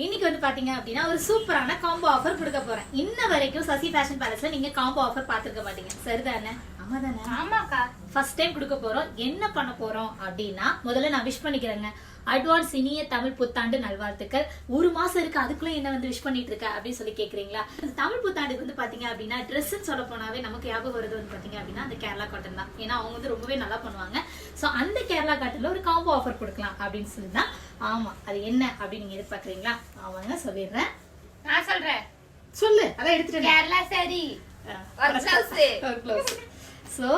இன்னைக்கு வந்து பாத்தீங்க அப்படின்னா ஒரு சூப்பரான காம்போ ஆஃபர் கொடுக்க போறேன். இன்ன வரைக்கும் சசி ஃபேஷன் பேலஸ்ல நீங்க காம்போ ஆஃபர் பாத்துக்க மாட்டீங்க, சரிதானே? ஆமாதானே? ஆமாக்கா, ஃபர்ஸ்ட் டைம் கொடுக்க போறோம். என்ன பண்ண போறோம் அப்படின்னா, முதல்ல நான் விஷ் பண்ணிக்கிறேங்க. அட்வான்ஸ் இனிய தமிழ் புத்தாண்டு நல்வாழ்த்துக்கள். ஒரு மாசம் இருக்கு, அதுக்குள்ள என்ன வந்து விஷ் பண்ணிட்டு இருக்க அப்படின்னு சொல்லி கேக்குறீங்களா? தமிழ் புத்தாண்டுக்கு வந்து பாத்தீங்க அப்படின்னா ட்ரெஸ் சொல்ல போனாவே நமக்கு ஞாபகம் வருது வந்து பாத்தீங்க அப்படின்னா அந்த கேரளா காட்டன் தான். ஏன்னா அவங்க வந்து ரொம்பவே நல்லா பண்ணுவாங்க. சோ அந்த கேரளா காட்டன்ல ஒரு காம்போ ஆஃபர் கொடுக்கலாம் அப்படின்னு சொல்லி தான். ஆமா, அது என்ன அப்படின்னு நீங்க எதிர்பார்க்கறீங்களா? ஆமாங்க, சொல்லிடுறேன். நான் சொல்றேன். சொல்லு, அதான் எடுத்துட்டு Kerala sorry work blouse. So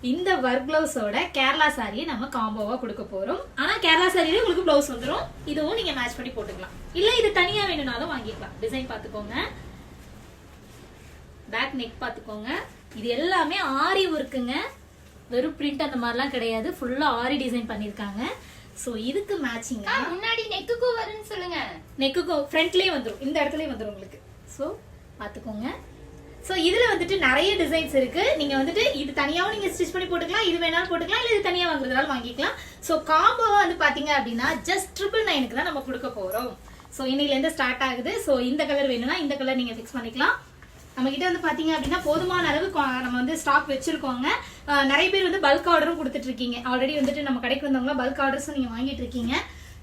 இந்த ஒர்க் பிளவுஸோட கேரளா சாரியை நம்ம காம்போவா கொடுக்க போறோம். ஆனா கேரளா சாரியில உங்களுக்கு பிளவுஸ் வந்துரும். இதுவும் நீங்க மேட்ச் பண்ணி போட்டுக்கலாம், இல்ல இது தனியா வேணும்னாலும் வாங்கிக்கலாம். டிசைன் பாத்துக்கோங்க, பேக் நெக் பாத்துக்கோங்க. இது எல்லாமே ஆரி ஒர்க்குங்க, வெறும் பிரிண்ட் அந்த மாதிரிலாம் கிடையாது. ஃபுல்லா ஆரி டிசைன் பண்ணிருக்காங்க. சோ இதுக்கு மேட்சிங்கா முன்னாடி நெக்குக்கு வரும்னு சொல்லுங்க. நெக்குக்கு ஃப்ரண்ட்லயே வந்துரும், இந்த இடத்துலயே வந்துரும் உங்களுக்கு. சோ பாத்துக்கோங்க. சோ இதுல வந்துட்டு நிறைய டிசைன்ஸ் இருக்கு. நீங்க வந்துட்டு இது தனியாவும் நீங்க ஸ்டிச் பண்ணி போட்டுக்கலாம், இது வேணாலும் போட்டுக்கலாம், இல்ல இது தனியா வாங்குறதுனால வாங்கிக்கலாம். சோ காம்போவா வந்து பாத்தீங்க அப்படின்னா ஜஸ்ட் 999 தான் நம்ம கொடுக்க போறோம். சோ இன்னையில இருந்து ஸ்டார்ட் ஆகுது. சோ இந்த கலர் வேணும்னா இந்த கலர் நீங்க ஃபிக்ஸ் பண்ணிக்கலாம். நம்ம கிட்ட வந்து பாத்தீங்க அப்படின்னா போதுமான அளவு நம்ம வந்து ஸ்டாக் வச்சிருக்கோங்க. நிறைய பேர் வந்து பல்க் ஆர்டரும் கொடுத்துட்டு இருக்கீங்க. ஆல்ரெடி வந்துட்டு நம்ம கடைக்கு வந்தவங்க பல்க் ஆர்டர்ஸும் நீங்க வாங்கிட்டு இருக்கீங்க.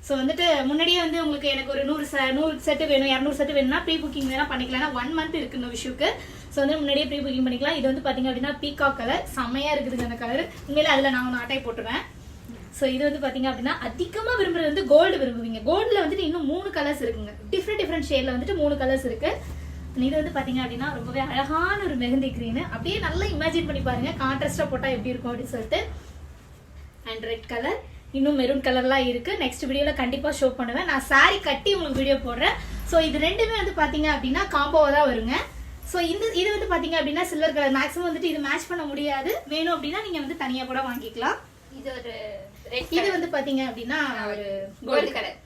ஸோ வந்துட்டு முன்னாடியே வந்து உங்களுக்கு எனக்கு ஒரு 100 செட்டு வேணும், 200 செட்டு வேணும்னா ப்ரீ புக்கிங் வேணா பண்ணிக்கலாம். 1 மந்த் இருக்கு இந்த விஷயத்துக்கு. ஸோ வந்து முன்னாடியே ப்ரீ புக்கிங் பண்ணிக்கலாம். இது வந்து பாத்தீங்க அப்படின்னா பீகாக் கலர், செம்மையா இருக்குதுங்க அந்த கலர். உண்மையில அதுல நான் ஒன்று அட்டை போட்டுருவேன். ஸோ இது வந்து பாத்தீங்க அப்படின்னா அதிகமா விரும்புறது வந்து கோல்டு விரும்புவீங்க. கோல்டுல வந்துட்டு இன்னும் 3 கலர்ஸ் இருக்குங்க. டிஃப்ரெண்ட் ஷேட்ல வந்துட்டு 3 கலர்ஸ் இருக்கு. இது வந்து பாத்தீங்க அப்படின்னா ரொம்பவே அழகான ஒரு மெஹந்தி கிரீன். அப்படியே நல்லா இமேஜின் பண்ணி பாருங்க, கான்ட்ராஸ்டா போட்டா எப்படி இருக்கும் அப்படின்னு சொல்லிட்டு. அண்ட் ரெட் கலர், இன்னும் மெரூன் கலர்லாம் இருக்கு. நெக்ஸ்ட் வீடியோல கண்டிப்பா ஷோ பண்ணுவேன். நான் சாரி கட்டி உங்களுக்கு வீடியோ போடுறேன். ஸோ இது ரெண்டுமே வந்து பாத்தீங்க அப்படின்னா காம்போவா தான் வருங்க. ஸோ இது வந்து பாத்தீங்க அப்படின்னா சில்வர் கலர். மேக்ஸிமம் வந்துட்டு இது மேட்ச் பண்ண முடியாது, வேணும் அப்படின்னா நீங்க வந்து தனியா கூட வாங்கிக்கலாம். இது வந்து பாத்தீங்க அப்படின்னா ஒரு கோல்டு கலர்.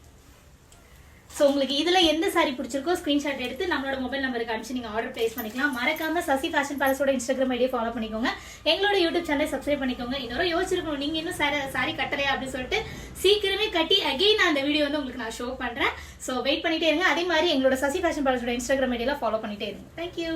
சோ உங்களுக்கு இதுல எந்த சாரி பிடிச்சிருக்கோ ஸ்கிரீன்ஷாட் எடுத்து நம்மளோட மொபைல் நம்பருக்கு அனுப்பிச்சு நீங்க ஆர்டர் பிளேஸ் பண்ணிக்கலாம். மறக்காம சசி ஃபேஷன் பேலஸோட இன்ஸ்டாகிராம் ஐடியை ஃபாலோ பண்ணிக்கோங்க. எங்களோட யூடியூப் சேனலை சப்ஸ்கிரைப் பண்ணிக்கோங்க. இதோட யோசிச்சிருக்கணும் நீங்க இன்னும் சாரி கட்டலையா அப்படின்னு சொல்லிட்டு சீக்கிரமே கட்டி அகைன் அந்த வீடியோ வந்து உங்களுக்கு நான் ஷோ பண்றேன். சோ வெயிட் பண்ணிட்டே இருங்க. அதே மாதிரி எங்களோட சசி ஃபேஷன் பேலஸோட இன்ஸ்டாகிராம் ஐடியில ஃபாலோ பண்ணிட்டே இருங்க. தேங்க்யூ.